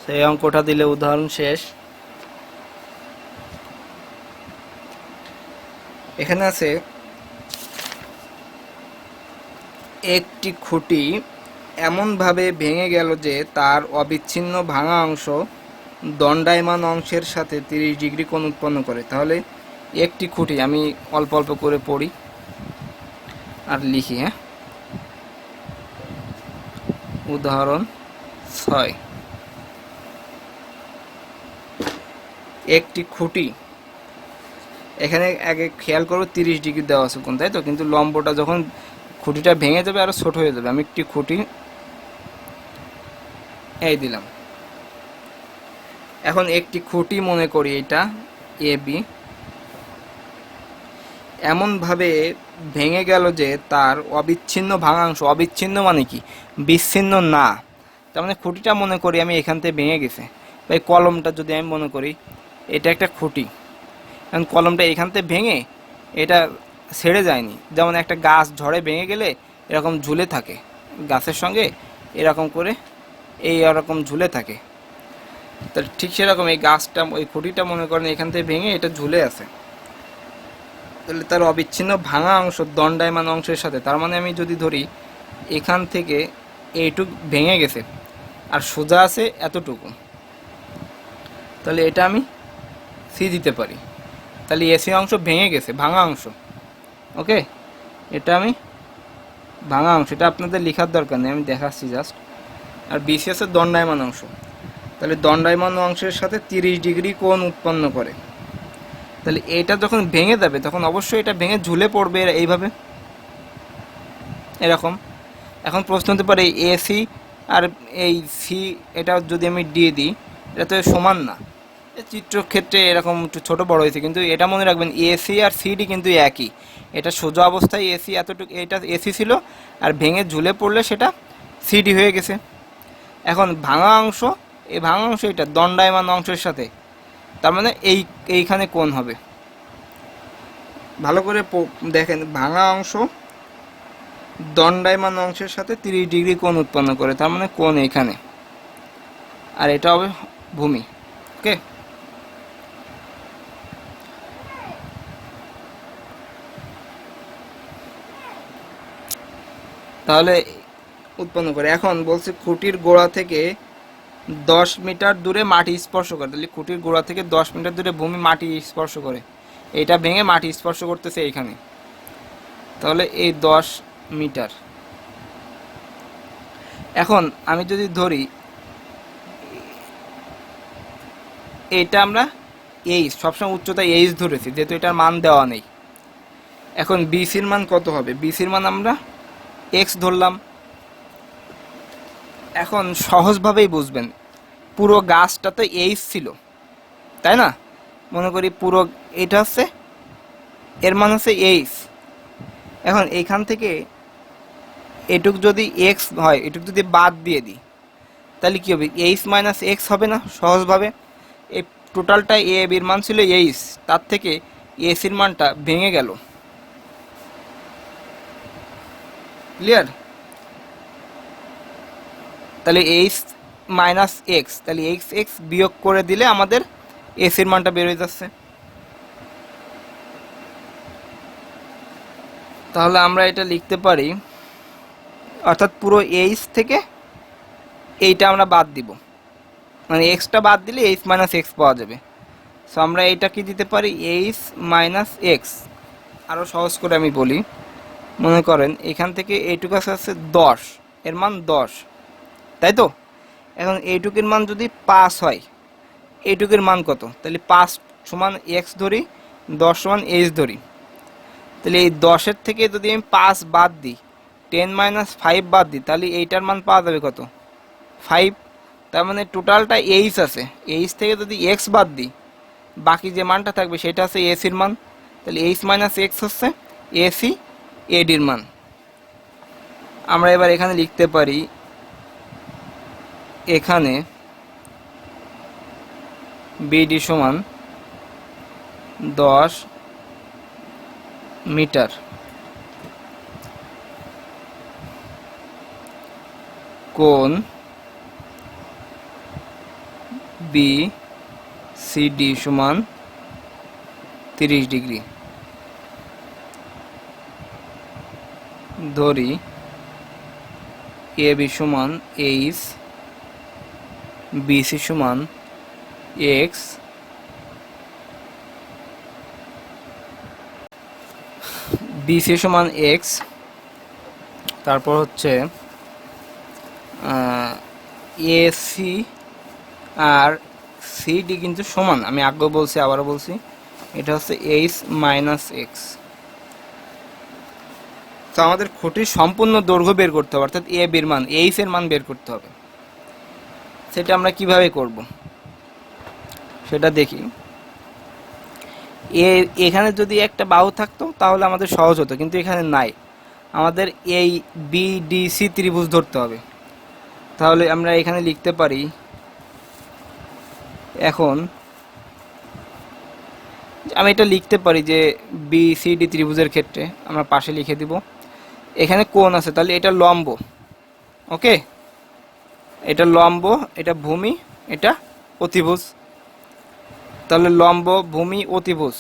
সেই অঙ্কটা দিলে উদাহরণ শেষ। এখানে আছে একটি খুঁটি এমনভাবে ভেঙে গেল যে তার অবিচ্ছিন্ন ভাঙা অংশ দণ্ডায়মান অংশের সাথে 30 ডিগ্রি কোণ উৎপন্ন করে। তাহলে একটি খুঁটি, আমি অল্প অল্প করে পড়ি আর লিখি। হ্যাঁ, উদাহরণ 6, একটি খুঁটি, এখানে আগে খেয়াল করো 30 ডিগ্রি দেওয়া আছে কোণ, তাই তো, কিন্তু লম্বটা যখন খুঁটিটা ভেঙে যাবে আরো ছোট হয়ে যাবে। আমি একটি খুঁটি এই দিলাম। এখন একটি খুঁটি মনে করি এটা এ বি, এমনভাবে ভেঙে গেল যে তার অবিচ্ছিন্ন ভাঙাংশ, অবিচ্ছিন্ন মানে কি, বিচ্ছিন্ন না, তার মানে খুঁটিটা মনে করি আমি এখান থেকে ভেঙে গেছে, বা এই কলমটা যদি আমি মনে করি এটা একটা খুঁটি, কারণ কলমটা এখান থেকে ভেঙে এটা ছেড়ে যায়নি। যেমন একটা গাছ ঝড়ে ভেঙে গেলে এরকম ঝুলে থাকে, গাছের সঙ্গে এরকম করে এই এরকম ঝুলে থাকে, তাহলে ঠিক সেরকম এই গাছটা, ওই খুঁটিটা মনে করেন এখান থেকে ভেঙে এটা ঝুলে আছে। তাহলে তার অবিচ্ছিন্ন ভাঙা অংশ দণ্ডায়মান অংশের সাথে, তার মানে আমি যদি ধরি এখান থেকে এইটুক ভেঙে গেছে আর সোজা আছে এতটুকু, তাহলে এটা আমি সি দিতে পারি। তাহলে এসি অংশ ভেঙে গেছে, ভাঙা অংশ। ওকে, এটা আমি ভাঙা অংশ, এটা আপনাদের লেখার দরকার নেই, আমি দেখাচ্ছি জাস্ট। আর বিসিএস এর দণ্ডায়মান অংশ, তাহলে দণ্ডায়মান অংশের সাথে 30 ডিগ্রি কোণ উৎপন্ন করে। তাহলে এটা যখন ভেঙে যাবে তখন অবশ্যই এটা ভেঙে ঝুলে পড়বে এইভাবে, এরকম। এখন প্রশ্ন হতে পারে এসি আর এই সি, এটা যদি আমি দিয়ে দিই, এটা তো সমান না, চিত্রক্ষেত্রে এরকম একটু ছোটো বড় হয়েছে, কিন্তু এটা মনে রাখবেন এসি আর সিডি কিন্তু একই। এটা সোজা অবস্থায় এসি এতটুকু, এটা এসি ছিল, আর ভেঙে ঝুলে পড়লে সেটা সিডি হয়ে গেছে। এখন ভাঙা অংশ, এই ভাঙা অংশ এটা দণ্ডায়মান অংশের সাথে, তার মানে এইখানে কোণ হবে। ভালো করে দেখেন, ভাঙা অংশ দণ্ডায়মান অংশের সাথে 30 ডিগ্রি কোণ উৎপন্ন করে, তার মানে কোণ এখানে, আর এটা হবে ভূমি। ওকে, তাহলে উৎপন্ন করে। এখন বলছে খুঁটির গোড়া থেকে 10 মিটার দূরে মাটি স্পর্শ করে, তাহলে খুঁটির গোড়া থেকে 10 মিটার দূরে ভূমি মাটি স্পর্শ করে, এটা ভেঙে মাটি স্পর্শ করতেছে এইখানে, তাহলে এই 10 মিটার। এখন আমি যদি ধরি এটা আমরা এইচ, সবসময় উচ্চতা এইচ ধরেছি যেহেতু এটার মান দেওয়া নেই। এখন বিসির মান কত হবে, বিসির মান আমরা এক্স ধরলাম। এখন সহজভাবেই বুঝবেন, পুরো গাছটা তো এইচ ছিল, তাই না? মনে করি পুরো এটা হচ্ছে এর মান হচ্ছে এইচ। এখন এইখান থেকে এটুক যদি এক্স হয়, এটুক যদি বাদ দিয়ে দিই তাহলে কি হবে? এইচ মাইনাস এক্স হবে না সহজভাবে? এই টোটালটা এ বির মান ছিল এইচ, তার থেকে এসির মানটা ভেঙে গেল। ক্লিয়ার? তাহলে এইচ মাইনাস এক্স, তাহলে এক্স এক্স বিয়োগ করে দিলে আমাদের এসির মানটা বের হয়ে যাচ্ছে। তাহলে আমরা এটা লিখতে পারি, অর্থাৎ পুরো এইচ থেকে এইটা আমরা বাদ দিব, মানে এক্সটা বাদ দিলে এইচ মাইনাস এক্স পাওয়া যাবে। সো আমরা এইটা কি দিতে পারি? H minus x. আরও সহজ করে আমি বলি, মনে করেন এখান থেকে এইটুকু আছে 10, এর মান 10, তাই তো? এখন এইটুকের মান যদি 5 হয়, এইটুকের মান কত? তাহলে 5 সমান এক্স ধরি, 10 সমান এইচ ধরি। তাহলে এই 10-এর থেকে যদি আমি 5 বাদ দিই, 10 মাইনাস 5 বাদ দিই, তাহলে এইটার মান পাওয়া যাবে কত? 5। তার মানে টোটালটা এইচ আছে, এইচ থেকে যদি এক্স বাদ দিই বাকি যে মানটা থাকবে সেটা হচ্ছে এসির মান। তাহলে এইচ মাইনাস এক্স হচ্ছে এসি এডির মান। আমরা এবার এখানে লিখতে পারি, এখানে বিডি সমান 10 মিটার, কোণ বি সিডি সমান 30 ডিগ্রি। ধরি এ বি সমান এইচ, বিসি সমান এক্স, বিসি সমান এক্স, তারপর হচ্ছে এসি আর সিডি কিন্তু সমান, আমি আগেও বলছি আবারও বলছি, এটা হচ্ছে এইচ মাইনাস এক্স। তো আমাদের খুঁটির সম্পূর্ণ দৈর্ঘ্য বের করতে হবে, অর্থাৎ এ বির মান, এইচ এর মান বের করতে হবে। সেটা আমরা কিভাবে করব সেটা দেখি। এখানে যদি একটা বাহু থাকতো তাহলে আমাদের সহজ হতো, কিন্তু এখানে নাই, আমাদের এই বিডিসি ত্রিভুজ ধরতে হবে। তাহলে আমরা এখানে লিখতে পারি, এখন আমি এটা লিখতে পারি যে বিসিডি ত্রিভুজের ক্ষেত্রে আমরা পাশে লিখে দিব, এখানে কোণ আছে, তাহলে এটা লম্ব। ওকে, এটা লম্ব, এটা ভূমি, এটা অতিভুজ। তাহলে লম্ব, ভূমি, অতিভুজ।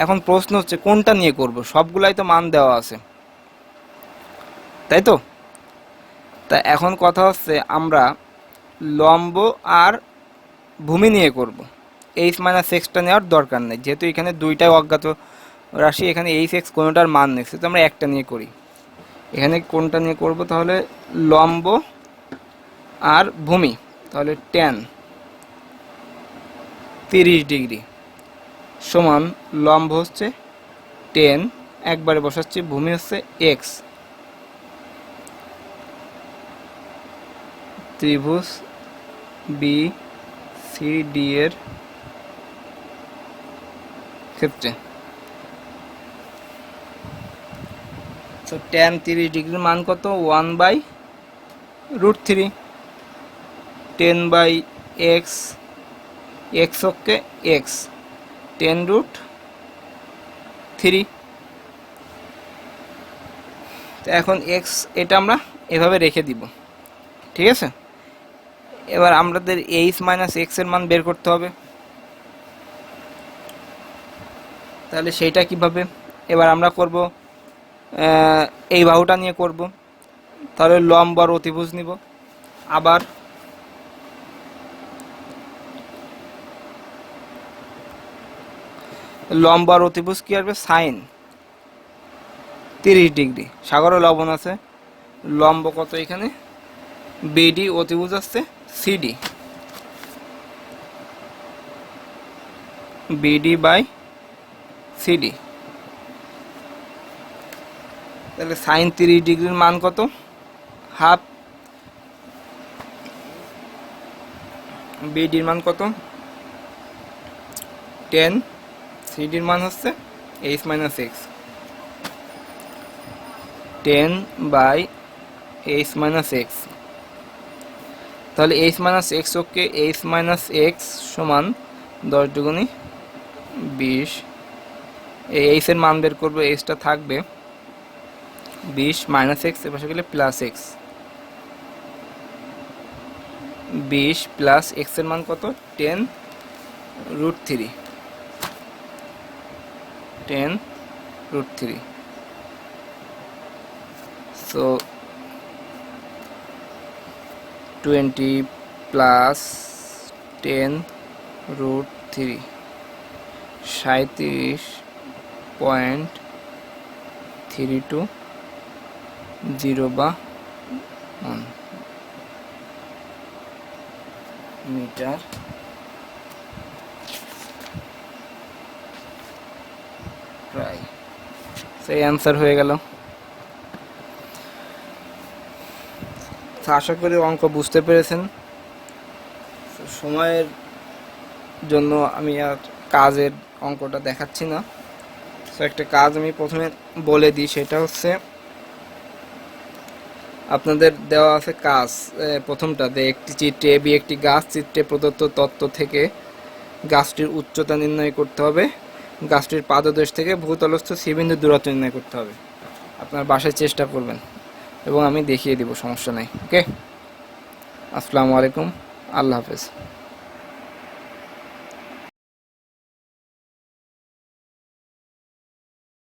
এখন প্রশ্ন হচ্ছে কোনটা নিয়ে করব? সবগুলাই তো মান দেওয়া আছে, তাই তো? তা এখন কথা হচ্ছে আমরা লম্ব আর ভূমি নিয়ে করব। এইচ মাইনাস এক্সটা নেওয়ার দরকার নেই, যেহেতু এখানে দুইটাই অজ্ঞাত রাশি, এখানে এইচ এক্স কোনোটার মান নেই, সেটা আমরা একটা নিয়ে করি। এখানে কোনটা নিয়ে করব? তাহলে লম্ব আর ভূমি, তাহলে tan 30 ডিগ্রি সমান লম্ব হচ্ছে 10, একবারে বসাচ্ছি, ভূমি হচ্ছে এক্স। ত্রিভুজ বি সি ডি এর ক্ষেত্রে তো tan 30 ডিগ্রির মান কত? 1/√3, 10/x, এক্স অক্ষে এক্স, 10√3। তো এখন এক্স এটা আমরা এভাবে রেখে দিব, ঠিক আছে? এবার আমাদের এইচ মাইনাস এক্স এর মান বের করতে হবে, তাহলে সেইটা কিভাবে? এবার আমরা করব এই বাহুটা নিয়ে করব, তাহলে লম্ব আর অতিভুজ নিব। আবার লম্ব আর অতিভুজ কি আসবে? Sine 30 degree. সাগরে লবণ আছে, লম্ব কত এখানে? বিডি, অতিভুজ আসছে সিডি, বিডি বাই সিডি। তাহলে সাইন 30 ডিগ্রির মান কত? হাফ। বিডির মান কত? 10, সিডির মান হচ্ছে এইচ মাইনাস এক্স, 10/h-x। তাহলে h - x ওকে h-x সমান 10 দুগুণী 20। এই h এর মান বের করবো, h টা থাকবে 20 - x, এর পাশে গেলে প্লাস x, 20 প্লাস x এর মান কত 10√3, 10√3। So 20 plus 10√3, 37.320 মিটার প্রায়। সেই অ্যান্সার হয়ে গেল। আশা করি অঙ্ক বুঝতে পেরেছেন। সময়ের জন্য আমি আর কাজের অঙ্কটা দেখাচ্ছি না। তো একটা কাজ আমি প্রথমে বলে দিই, সেটা হচ্ছে আপনাদের দেওয়া আছে কাজ। প্রথমটা একটি চিত্রে এবি একটি গাছ, চিত্রে প্রদত্ত তথ্য থেকে গাছটির উচ্চতা নির্ণয় করতে হবে, গাছটির পাদদেশ থেকে ভূতলস্থ সি বিন্দুর দূরত্ব নির্ণয় করতে হবে। আপনার বাসায় চেষ্টা করবেন এবং আমি দেখিয়ে দিব, সমস্যা নেই। ওকে, আসসালামু আলাইকুম, আল্লাহ হাফেজ।